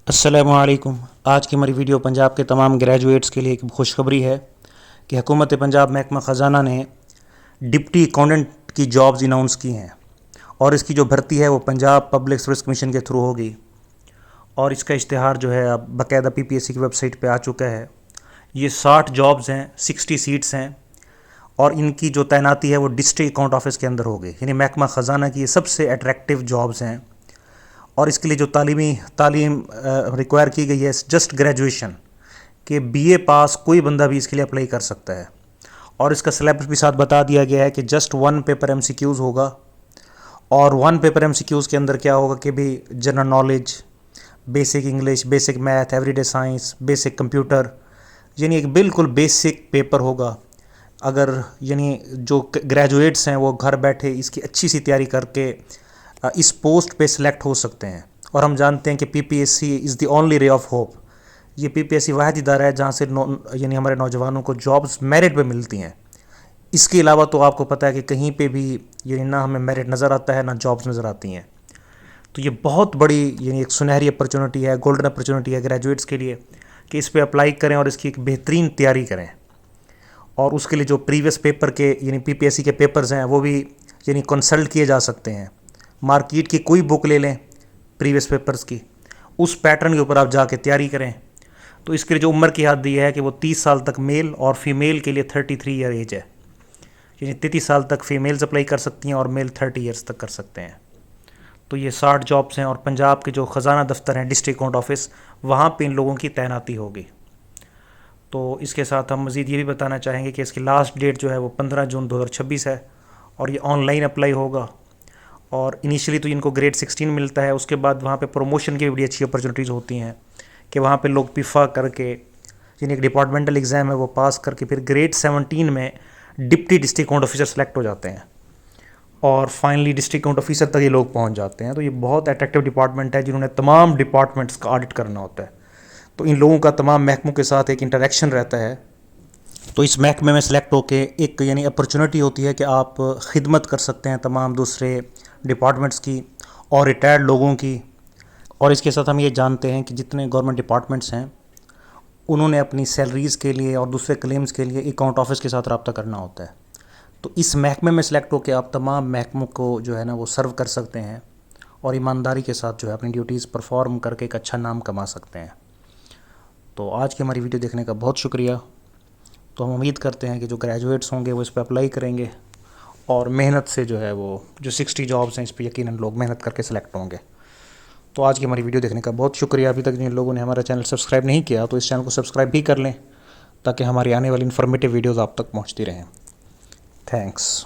السلام علیکم۔ آج کی ہماری ویڈیو پنجاب کے تمام گریجویٹس کے لیے ایک خوشخبری ہے کہ حکومت پنجاب محکمہ خزانہ نے ڈپٹی اکاؤنٹنٹ کی جابز اناؤنس کی ہیں، اور اس کی جو بھرتی ہے وہ پنجاب پبلک سروس کمیشن کے تھرو ہوگی، اور اس کا اشتہار جو ہے اب باقاعدہ PPSC کی ویب سائٹ پہ آ چکا ہے۔ یہ 60 جابز ہیں، 60 سیٹس ہیں، اور ان کی جو تعیناتی ہے وہ ڈسٹرکٹ اکاؤنٹ آفس کے اندر ہوگی، یعنی محکمہ خزانہ کی یہ سب سے اٹریکٹیو جابز ہیں۔ اور اس کے لیے جو تعلیم ریکوائر کی گئی ہے جسٹ گریجویشن، کہ BA پاس کوئی بندہ بھی اس کے لیے اپلائی کر سکتا ہے، اور اس کا سلیبس بھی ساتھ بتا دیا گیا ہے کہ جسٹ 1 پیپر MCQs ہوگا، اور 1 پیپر MCQs کے اندر کیا ہوگا کہ بھی general knowledge, basic English, basic math, every day science, basic computer, یعنی ایک بالکل بیسک پیپر ہوگا۔ اگر یعنی جو گریجویٹس ہیں وہ گھر بیٹھے اس کی اچھی سی تیاری کر کے اس پوسٹ پہ سلیکٹ ہو سکتے ہیں، اور ہم جانتے ہیں کہ PPSC از دی اونلی رے آف ہوپ۔ یہ PPSC واحد ادارہ ہے جہاں سے یعنی ہمارے نوجوانوں کو جابز میرٹ پہ ملتی ہیں۔ اس کے علاوہ تو آپ کو پتہ ہے کہ کہیں پہ بھی یعنی نہ ہمیں میرٹ نظر آتا ہے، نہ جابز نظر آتی ہیں۔ تو یہ بہت بڑی یعنی ایک سنہری اپرچونٹی ہے، گولڈن اپرچونٹی ہے گریجویٹس کے لیے کہ اس پہ اپلائی کریں اور اس کی ایک بہترین تیاری کریں، اور اس کے لیے جو پریویس پیپر کے یعنی PPSC کے پیپرز ہیں وہ بھی یعنی کنسلٹ کیے جا سکتے ہیں۔ مارکیٹ کی کوئی بک لے لیں پریویس پیپرز کی، اس پیٹرن کے اوپر آپ جا کے تیاری کریں۔ تو اس کے لیے جو عمر کی حد دی ہے کہ وہ 30 سال تک میل، اور فیمیل کے لیے 33 ایئر ایج ہے، یعنی 33 سال تک فیمیلز اپلائی کر سکتی ہیں اور میل 30 ایئرز تک کر سکتے ہیں۔ تو یہ 60 جابس ہیں، اور پنجاب کے جو خزانہ دفتر ہیں ڈسٹرکٹ اکاؤنٹ آفس، وہاں پہ ان لوگوں کی تعیناتی ہوگی۔ تو اس کے ساتھ ہم مزید یہ بھی بتانا چاہیں گے کہ اس کی لاسٹ ڈیٹ جو ہے وہ 15 جون 2026 ہے، اور یہ آن لائن اپلائی ہوگا، اور انیشلی تو ان کو گریڈ 16 ملتا ہے، اس کے بعد وہاں پہ پروموشن کی بھی بڑی اچھی اپرچونیٹیز ہوتی ہیں کہ وہاں پہ لوگ PIFA کر کے یعنی ایک ڈپارٹمنٹل ایگزام ہے وہ پاس کر کے پھر گریڈ 17 میں deputy district account officer select ہو جاتے ہیں، اور فائنلی ڈسٹرکٹ اکاؤنٹ آفیسر تک یہ لوگ پہنچ جاتے ہیں۔ تو یہ بہت اٹریکٹیو ڈپارٹمنٹ ہے جنہوں نے تمام ڈپارٹمنٹس کا آڈٹ کرنا ہوتا ہے، تو ان لوگوں کا تمام محکموں کے ساتھ ایک انٹریکشن رہتا ہے۔ تو اس محکمے میں سلیکٹ ہو کے ایک یعنی اپرچونٹی ہوتی ہے کہ آپ خدمت کر سکتے ہیں تمام دوسرے ڈپارٹمنٹس کی اور ریٹائرڈ لوگوں کی۔ اور اس کے ساتھ ہم یہ جانتے ہیں کہ جتنے گورنمنٹ ڈپارٹمنٹس ہیں انہوں نے اپنی سیلریز کے لیے اور دوسرے کلیمز کے لیے اکاؤنٹ آفس کے ساتھ رابطہ کرنا ہوتا ہے۔ تو اس محکمے میں سلیکٹ ہو کے آپ تمام محکموں کو جو ہے نا وہ سرو کر سکتے ہیں، اور ایمانداری کے ساتھ جو ہے اپنی ڈیوٹیز پرفارم کر کے ایک اچھا نام کما سکتے ہیں۔ تو آج کی ہماری ویڈیو دیکھنے کا بہت شکریہ۔ تو ہم امید کرتے ہیں کہ جو گریجویٹس ہوں گے وہ اس پہ اپلائی کریں گے، اور محنت سے جو ہے وہ جو 60 جابس ہیں اس پہ یقیناً لوگ محنت کر کے سلیکٹ ہوں گے۔ تو آج کی ہماری ویڈیو دیکھنے کا بہت شکریہ۔ ابھی تک جن لوگوں نے ہمارا چینل سبسکرائب نہیں کیا تو اس چینل کو سبسکرائب بھی کر لیں، تاکہ ہماری آنے والی انفارمیٹیو ویڈیوز آپ تک پہنچتی رہیں۔ تھینکس۔